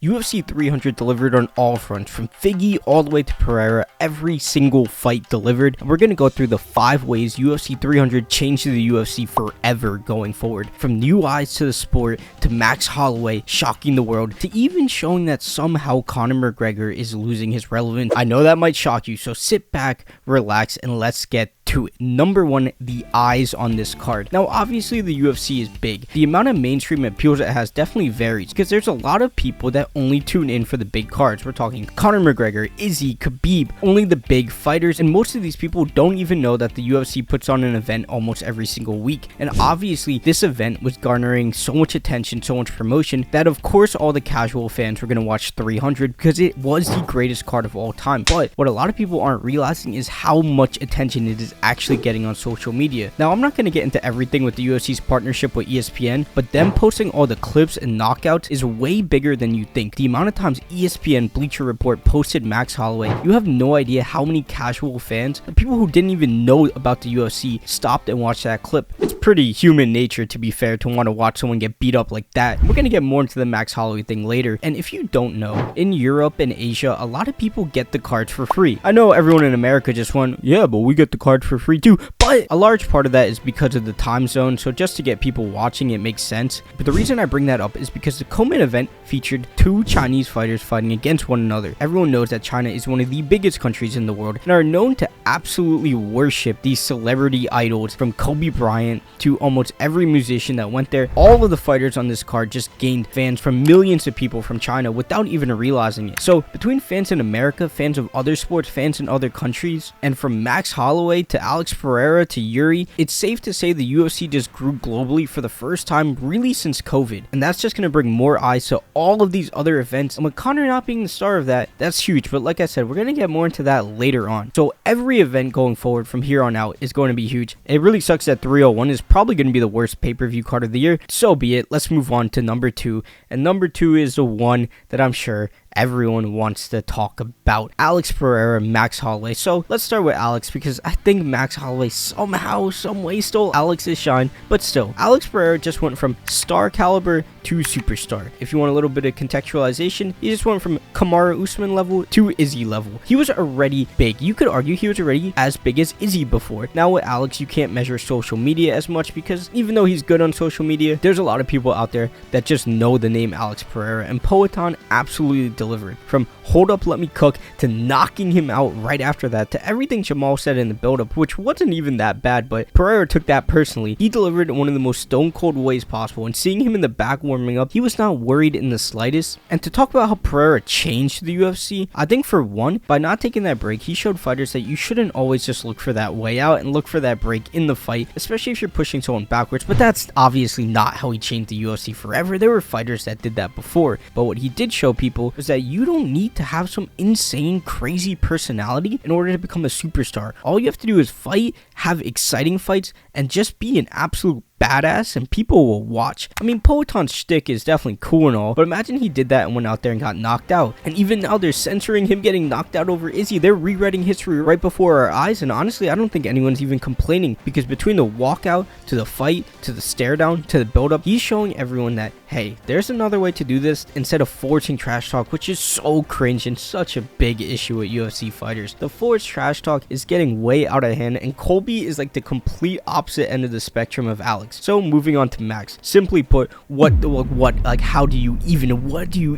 UFC 300 delivered on all fronts, from Figgy all the way to Pereira. Every single fight delivered. And we're going to go through the 5 ways UFC 300 changed the UFC forever going forward. From new eyes to the sport, to Max Holloway shocking the world, to even showing that somehow Conor McGregor is losing his relevance. I know that might shock you, so sit back, relax, and let's get to it. Number 1, the eyes on this card. Now obviously the UFC is big. The amount of mainstream appeals it has definitely varies, because there's a lot of people that only tune in for the big cards. We're talking Conor McGregor, Izzy, Khabib, only the big fighters, and most of these people don't even know that the UFC puts on an event almost every single week. And obviously this event was garnering so much attention, so much promotion, that of course all the casual fans were going to watch 300 because it was the greatest card of all time. But what a lot of people aren't realizing is how much attention it is actually getting on social media. Now I'm not going to get into everything with the UFC's partnership with ESPN, but them posting all the clips and knockouts is way bigger than you think. The amount of times ESPN Bleacher Report posted Max Holloway, you have no idea how many casual fans, the people who didn't even know about the UFC, stopped and watched that clip. It's pretty human nature, to be fair, to want to watch someone get beat up like that. We're going to get more into the Max Holloway thing later. And if you don't know, in Europe and Asia, a lot of people get the cards for free. I know everyone in America just went, yeah, but we get the cards for free too. But a large part of that is because of the time zone, so just to get people watching it makes sense. But the reason I bring that up is because the co-main event featured 2 Chinese fighters fighting against one another. Everyone knows that China is one of the biggest countries in the world and are known to absolutely worship these celebrity idols, from Kobe Bryant to almost every musician that went there. All of the fighters on this card just gained fans from millions of people from China without even realizing it. So between fans in America, fans of other sports, fans in other countries, and from Max Holloway to Alex Pereira to Yuri, it's safe to say the UFC just grew globally for the first time really since COVID. And that's just going to bring more eyes to all of these other events. And with Conor not being the star of that, that's huge. But like I said, we're going to get more into that later on. So every event going forward from here on out is going to be huge. It really sucks that 301 is probably going to be the worst pay-per-view card of the year. So be it. Let's move on to number 2. And number 2 is the one that I'm sure everyone wants to talk about: Alex Pereira, Max Holloway. So let's start with Alex, because I think Max Holloway somehow, some way stole Alex's shine. But still, Alex Pereira just went from star caliber to superstar. If you want a little bit of contextualization, he just went from Kamaru Usman level to Izzy level. He was already big. You could argue he was already as big as Izzy before. Now with Alex, you can't measure social media as much, because even though he's good on social media, there's a lot of people out there that just know the name Alex Pereira, and Poatan absolutely delivered. From hold up, let me cook, to knocking him out right after that, to everything Jamahal said in the build-up, which wasn't even that bad, but Pereira took that personally. He delivered in one of the most stone cold ways possible, and seeing him in the back warming up, he was not worried in the slightest. And to talk about how Pereira changed the UFC, I think for one, by not taking that break, he showed fighters that you shouldn't always just look for that way out and look for that break in the fight, especially if you're pushing someone backwards. But that's obviously not how he changed the UFC forever. There were fighters that did that before, but what he did show people was that you don't need to have some insane, crazy personality in order to become a superstar. All you have to do is fight, have exciting fights, and just be an absolute badass, and people will watch. I mean, Poatan's shtick is definitely cool and all, but imagine he did that and went out there and got knocked out. And even now they're censoring him getting knocked out over Izzy. They're rewriting history right before our eyes, and honestly I don't think anyone's even complaining, because between the walkout to the fight to the stare down to the build up, he's showing everyone that, hey, there's another way to do this instead of forcing trash talk, which is so cringe and such a big issue with UFC fighters. The forced trash talk is getting way out of hand, and Colby is like the complete opposite end of the spectrum of Alex. So moving on to Max. Simply put, what do you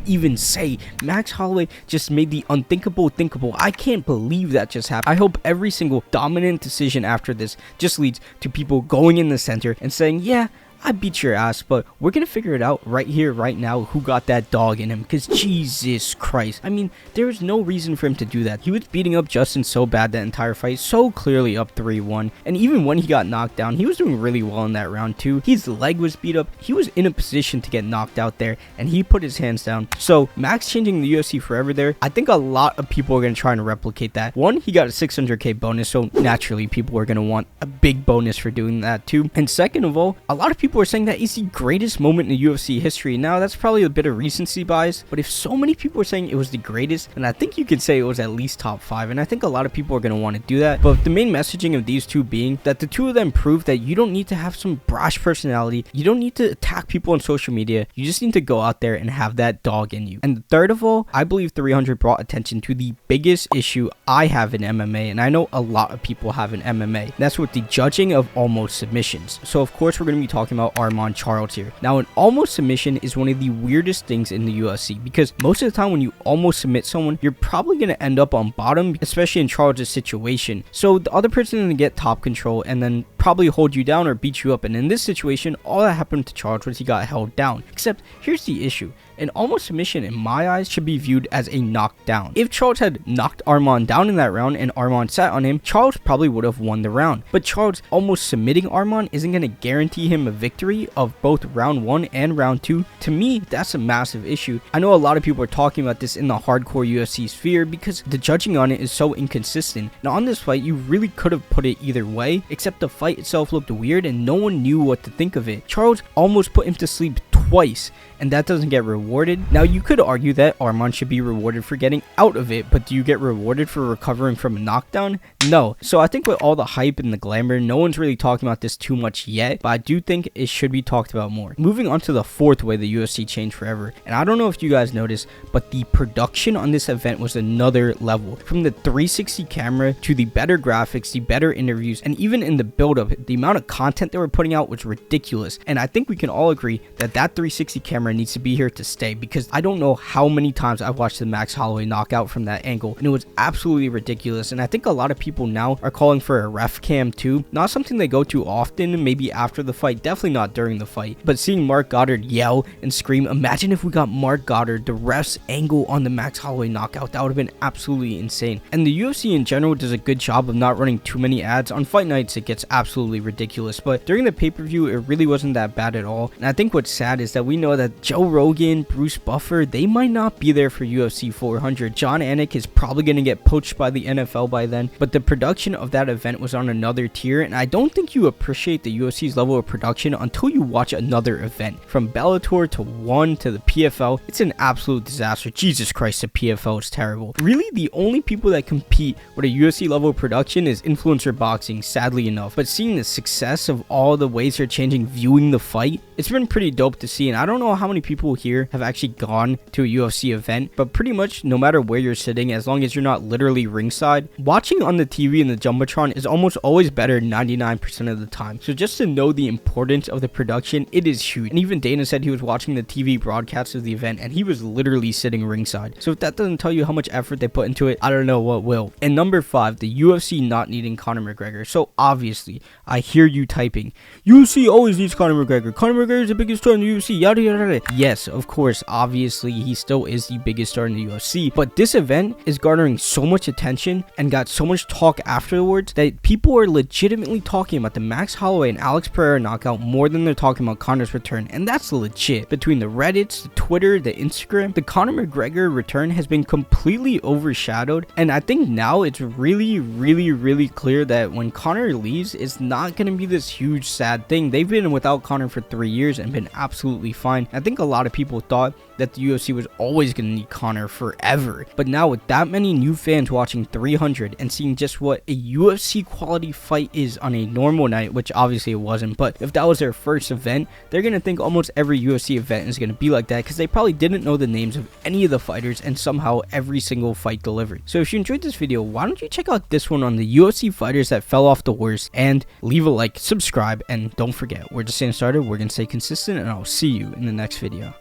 even say? Max Holloway just made the unthinkable thinkable. I can't believe that just happened. I hope every single dominant decision after this just leads to people going in the center and saying, yeah, I beat your ass, but we're gonna figure it out right here, right now, who got that dog in him, because Jesus Christ. I mean, there was no reason for him to do that. He was beating up Justin so bad that entire fight, so clearly up 3-1, and even when he got knocked down, he was doing really well in that round too. His leg was beat up, he was in a position to get knocked out there, and he put his hands down. So Max changing the UFC forever there, I think a lot of people are gonna try and replicate that. One, he got a 600k bonus, so naturally people are gonna want a big bonus for doing that too. And second of all, a lot of people people are saying that is the greatest moment in UFC history. Now, that's probably a bit of recency bias, but if so many people are saying it was the greatest, then I think you could say it was at least top 5, and I think a lot of people are going to want to do that. But the main messaging of these two being that the two of them prove that you don't need to have some brash personality, you don't need to attack people on social media, you just need to go out there and have that dog in you. And third of all, I believe 300 brought attention to the biggest issue I have in MMA, and I know a lot of people have in MMA. That's with the judging of almost submissions. So of course we're going to be talking about Armand Charles here. Now, an almost submission is one of the weirdest things in the UFC, because most of the time when you almost submit someone, you're probably going to end up on bottom, especially in Charles' situation. So the other person is going to get top control and then probably hold you down or beat you up. And in this situation, all that happened to Charles was he got held down. Except here's the issue. An almost submission in my eyes should be viewed as a knockdown. If Charles had knocked Armand down in that round and Armand sat on him, Charles probably would have won the round. But Charles almost submitting Armand isn't going to guarantee him a victory of both round 1 and round 2. To me, that's a massive issue. I know a lot of people are talking about this in the hardcore UFC sphere because the judging on it is so inconsistent. Now on this fight, you really could have put it either way, except the fight itself looked weird and no one knew what to think of it. Charles almost put him to sleep twice, and that doesn't get rewarded. Now you could argue that Armand should be rewarded for getting out of it, but do you get rewarded for recovering from a knockdown? No. So I think with all the hype and the glamour, no one's really talking about this too much yet, but I do think it should be talked about more. Moving on to the fourth way the UFC changed forever, and I don't know if you guys noticed, but the production on this event was another level. From the 360 camera to the better graphics, the better interviews, and even in the build-up, the amount of content they were putting out was ridiculous. And I think we can all agree that that 360 camera needs to be here to stay, because I don't know how many times I've watched the Max Holloway knockout from that angle, and it was absolutely ridiculous. And I think a lot of people now are calling for a ref cam too. Not something they go to often, maybe after the fight, definitely not during the fight, but seeing Mark Goddard yell and scream, imagine if we got Mark Goddard, the ref's angle on the Max Holloway knockout, that would have been absolutely insane. And the UFC in general does a good job of not running too many ads. On fight nights it gets absolutely ridiculous, but during the pay-per-view it really wasn't that bad at all. And I think what's sad is that we know that Joe Rogan, Bruce Buffer, they might not be there for UFC 400. John Anik is probably going to get poached by the NFL by then, but the production of that event was on another tier, and I don't think you appreciate the UFC's level of production until you watch another event. From Bellator to ONE to the PFL, it's an absolute disaster. Jesus Christ, the PFL is terrible. Really, the only people that compete with a UFC level of production is influencer boxing, sadly enough. But seeing the success of all the ways they're changing viewing the fight, it's been pretty dope to see. And I don't know how many people here have actually gone to a UFC event, but pretty much no matter where you're sitting, as long as you're not literally ringside, watching on the TV and the Jumbotron is almost always better 99% of the time. So just to know the importance of the production, it is huge. And even Dana said he was watching the TV broadcast of the event and he was literally sitting ringside. So if that doesn't tell you how much effort they put into it, I don't know what will. And number 5, the UFC not needing Conor McGregor. So obviously, I hear you typing, UFC always needs Conor McGregor. Conor McGregor is the biggest star in the UFC, yada yada yada. Yes, of course, obviously he still is the biggest star in the UFC, but this event is garnering so much attention and got so much talk afterwards that people are legitimately talking about the Max Holloway and Alex Pereira knockout more than they're talking about Conor's return. And that's legit. Between the Reddits, the Twitter, the Instagram, the Conor McGregor return has been completely overshadowed, and I think now it's really clear that when Conor leaves, it's not going to be this huge sad thing. They've been without Conor for 3 years and been absolutely fine. I think a lot of people thought that the UFC was always going to need Conor forever, but now with that many new fans watching 300 and seeing just what a UFC quality fight is on a normal night, which obviously it wasn't, but if that was their first event, they're going to think almost every UFC event is going to be like that, because they probably didn't know the names of any of the fighters and somehow every single fight delivered. So if you enjoyed this video, why don't you check out this one on the UFC fighters that fell off the worst, and leave a like, subscribe, and don't forget, we're just getting started, we're going to stay consistent, and I'll see you in the next video.